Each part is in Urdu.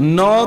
9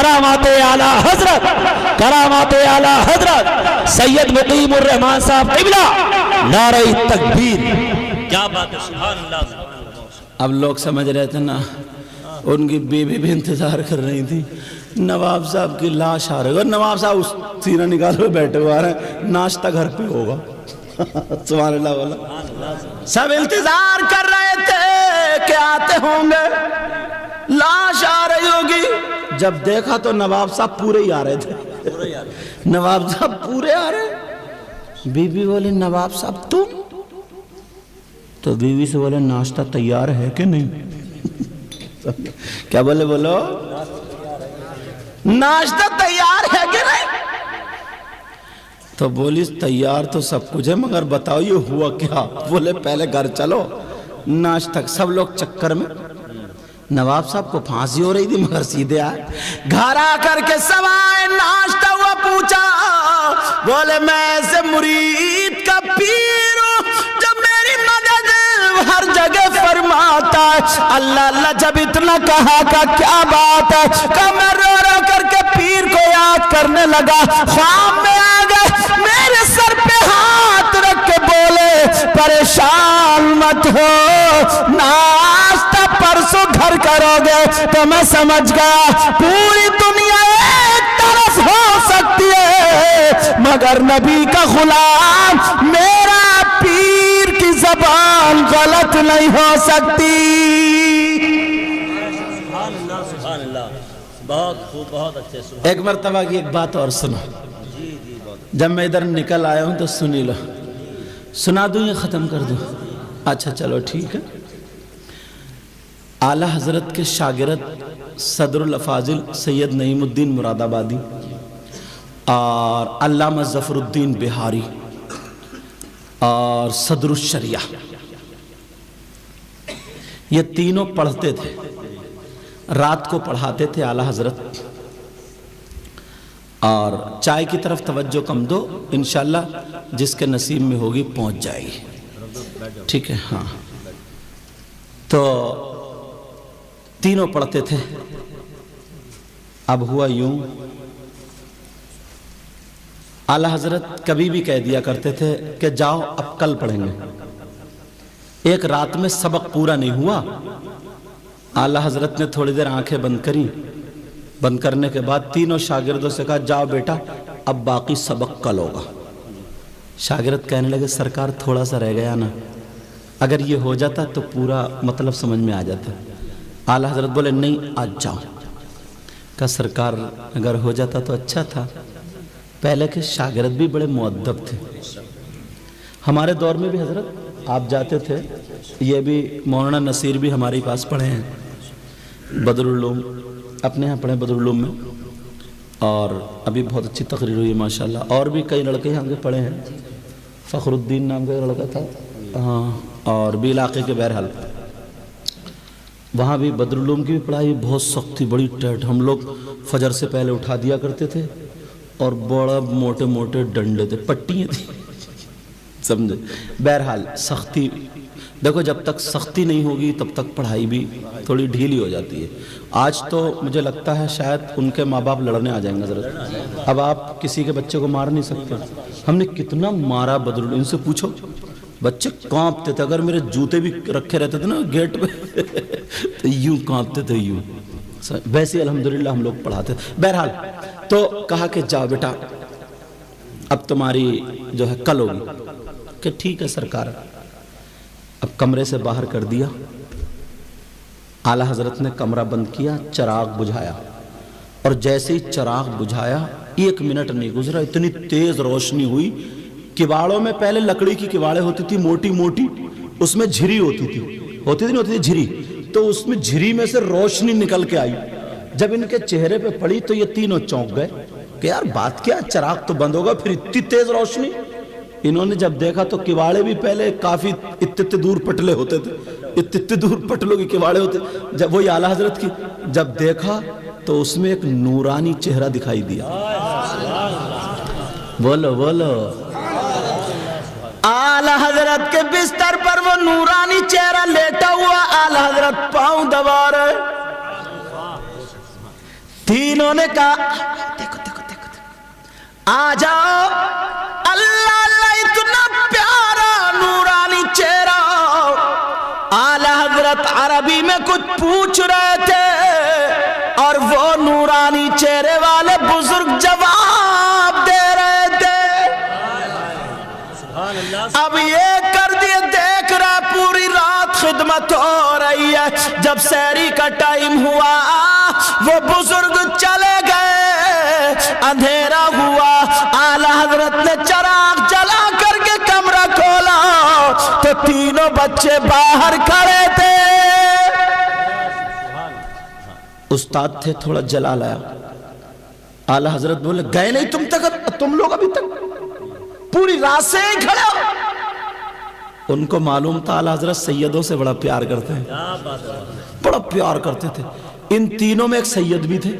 کرامات اعلیٰ حضرت، کرامات اعلیٰ حضرت سید مقیم الرحمان صاحب قبلہ، نعرہ تکبیر. کیا بات ہے، سبحان اللہ سبحان اللہ. اب لوگ سمجھ رہے تھے نا، ان کی بیوی بھی انتظار کر رہی تھی، نواب صاحب کی لاش آ رہی ہے، اور نواب صاحب اس سینہ نکال ہوئے بیٹھے ہوئے آ رہے ہیں، ناشتہ گھر پہ ہوگا. سبحان اللہ والا. سب انتظار کر رہے تھے کہ آتے ہوں گے، لاش آ رہی ہوگی. جب دیکھا تو نواب صاحب پورے ہی آ رہے تھے، نواب صاحب پورے آ رہے. بیوی بولے نواب صاحب تم؟ تو بیوی سے بولے ناشتہ تیار ہے کہ نہیں؟ کیا بولے؟ بولو ناشتہ تیار ہے کہ نہیں؟ تو بولی تیار تو سب کچھ ہے، مگر بتاؤ یہ ہوا کیا؟ بولے پہلے گھر چلو ناشتہ. سب لوگ چکر میں. نواب صاحب کو پھانسی ہو رہی تھی مگر سیدھے آئے. گھر آ کر کے سب آئے، ناشتہ ہوا، پوچھا. بولے میں ایسے مرید کا پیر ہوں جب میری مدد ہر جگہ فرماتا ہے. اللہ اللہ جب اتنا کہا کا کیا بات ہے؟ کہ میں رو رو کر کے پیر کو یاد کرنے لگا. خواب میں آ گئے، میرے سر پہ ہاتھ رکھ کے بولے پریشان مت ہو، ناشتہ پرسوں گھر کرو گے. تو میں سمجھ گیا پوری دنیا ایک طرف ہو سکتی ہے مگر نبی کا غلام میرا پیر کی زبان غلط نہیں ہو سکتی. سبحان اللہ. بہت خوب، بہت اچھے. ایک مرتبہ کی ایک بات اور سنو. جب میں ادھر نکل آیا ہوں تو سنی لو. سنا دوں یا ختم کر دوں؟ اچھا چلو ٹھیک ہے. اعلیٰ حضرت کے شاگرد صدر الافاضل سید نعیم الدین مراد آبادی اور علامہ ظفر الدین بہاری اور صدر الشریعہ، یہ تینوں پڑھتے تھے. رات کو پڑھاتے تھے اعلیٰ حضرت. اور چائے کی طرف توجہ کم دو، انشاءاللہ جس کے نصیب میں ہوگی پہنچ جائے گی. ٹھیک ہے؟ ہاں. تو تینوں پڑھتے تھے. اب ہوا یوں، اعلیٰ حضرت کبھی بھی کہہ دیا کرتے تھے کہ جاؤ اب کل پڑھیں گے. ایک رات میں سبق پورا نہیں ہوا. اعلیٰ حضرت نے تھوڑی دیر آنکھیں بند کریں. بند کرنے کے بعد تینوں شاگردوں سے کہا جاؤ بیٹا اب باقی سبق کل ہوگا. شاگرد کہنے لگے سرکار تھوڑا سا رہ گیا نا، اگر یہ ہو جاتا تو پورا مطلب سمجھ میں آ جاتا. اعلیٰ حضرت بولے نہیں آج جاؤ. کہا سرکار اگر ہو جاتا تو اچھا تھا. پہلے کے شاگرد بھی بڑے مؤدب تھے. ہمارے دور میں بھی حضرت آپ جاتے تھے، یہ بھی مولانا نصیر بھی ہمارے پاس پڑھے ہیں، بدر العلوم اپنے ہاں پڑھے بدر العلوم میں، اور ابھی بہت اچھی تقریر ہوئی ہے ماشاءاللہ. اور بھی کئی لڑکے یہاں کے پڑھے ہیں، فخر الدین نام کا لڑکا تھا ہاں، اور بھی علاقے کے. بہرحال وہاں بھی بدر العلوم کی بھی پڑھائی بہت سخت تھی، بڑی ٹیٹ. ہم لوگ فجر سے پہلے اٹھا دیا کرتے تھے اور بڑا موٹے موٹے ڈنڈے تھے، پٹیاں تھیں، سمجھے. بہرحال سختی دیکھو، جب تک سختی نہیں ہوگی تب تک پڑھائی بھی تھوڑی ڈھیلی ہو جاتی ہے. آج تو مجھے لگتا ہے شاید ان کے ماں باپ لڑنے آ جائیں گے حضرت. اب آپ کسی کے بچے کو مار نہیں سکتے. ہم نے کتنا مارا بدر العلوم، ان سے پوچھو، بچے کانپتے تھے. اگر میرے جوتے بھی رکھے رہتے تھے نا گیٹ پہ تو یوں کانپتے تھے یوں. ویسے الحمدللہ ہم لوگ پڑھاتے تھے. بہرحال تو کہا کہ جاؤ بیٹا اب تمہاری جو ہے کل ہوگی. کہ ٹھیک ہے سرکار. اب کمرے سے باہر کر دیا. اعلیٰ حضرت نے کمرہ بند کیا، چراغ بجھایا، اور جیسے ہی چراغ بجھایا 1 منٹ نہیں گزرا اتنی تیز روشنی ہوئی. کواڑوں میں پہلے لکڑی کی کواڑیں ہوتی تھی موٹی موٹی، اس میں جھری ہوتی تھی جھری، تو اس میں جھری میں سے روشنی نکل کے آئی. جب ان کے چہرے پہ پڑی تو یہ تینوں چونک گئے کہ یار بات کیا، چراغ تو بند ہوگا پھر اتنی تیز روشنی. انہوں نے جب دیکھا تو کواڑے بھی پہلے کافی اتنے دور پٹلے ہوتے تھے، اتنے دور پٹلوں کی کواڑے ہوتے. جب وہی اعلیٰ حضرت کی جب دیکھا تو اس میں ایک نورانی چہرہ دکھائی دیا. بولو بولو. اعلیٰ حضرت کے بستر پر وہ نورانی چہرہ لیٹا ہوا، اعلیٰ حضرت پاؤں دبا رہے. تینوں نے کہا دیکھو دیکھو دیکھو آ جاؤ، اللہ اللہ اتنا پیارا نورانی چہرہ۔ اعلیٰ حضرت عربی میں کچھ پوچھ رہے تھے اور وہ نورانی چہرے والے بزرگ جواب دے رہے تھے۔ اب یہ کر دیے، دیکھ رہا پوری رات خدمت ہو رہی ہے، جب سحری کا ٹائم ہوا وہ بزرگ چلے گئے، اندھیرا ہوا، اعلیٰ حضرت نے چراغ جلا کر کے کمرہ کھولا تو تینوں بچے باہر کھڑے تھے۔ استاد تھے، تھوڑا جلا لایا، اعلیٰ حضرت بولے گئے نہیں تم لوگ ابھی تک پوری رات سے ہی کھڑے ہو۔ ان کو معلوم تھا اعلیٰ حضرت سیدوں سے بڑا پیار کرتے ہیں، بڑا پیار کرتے تھے۔ ان تینوں میں ایک سید بھی تھے،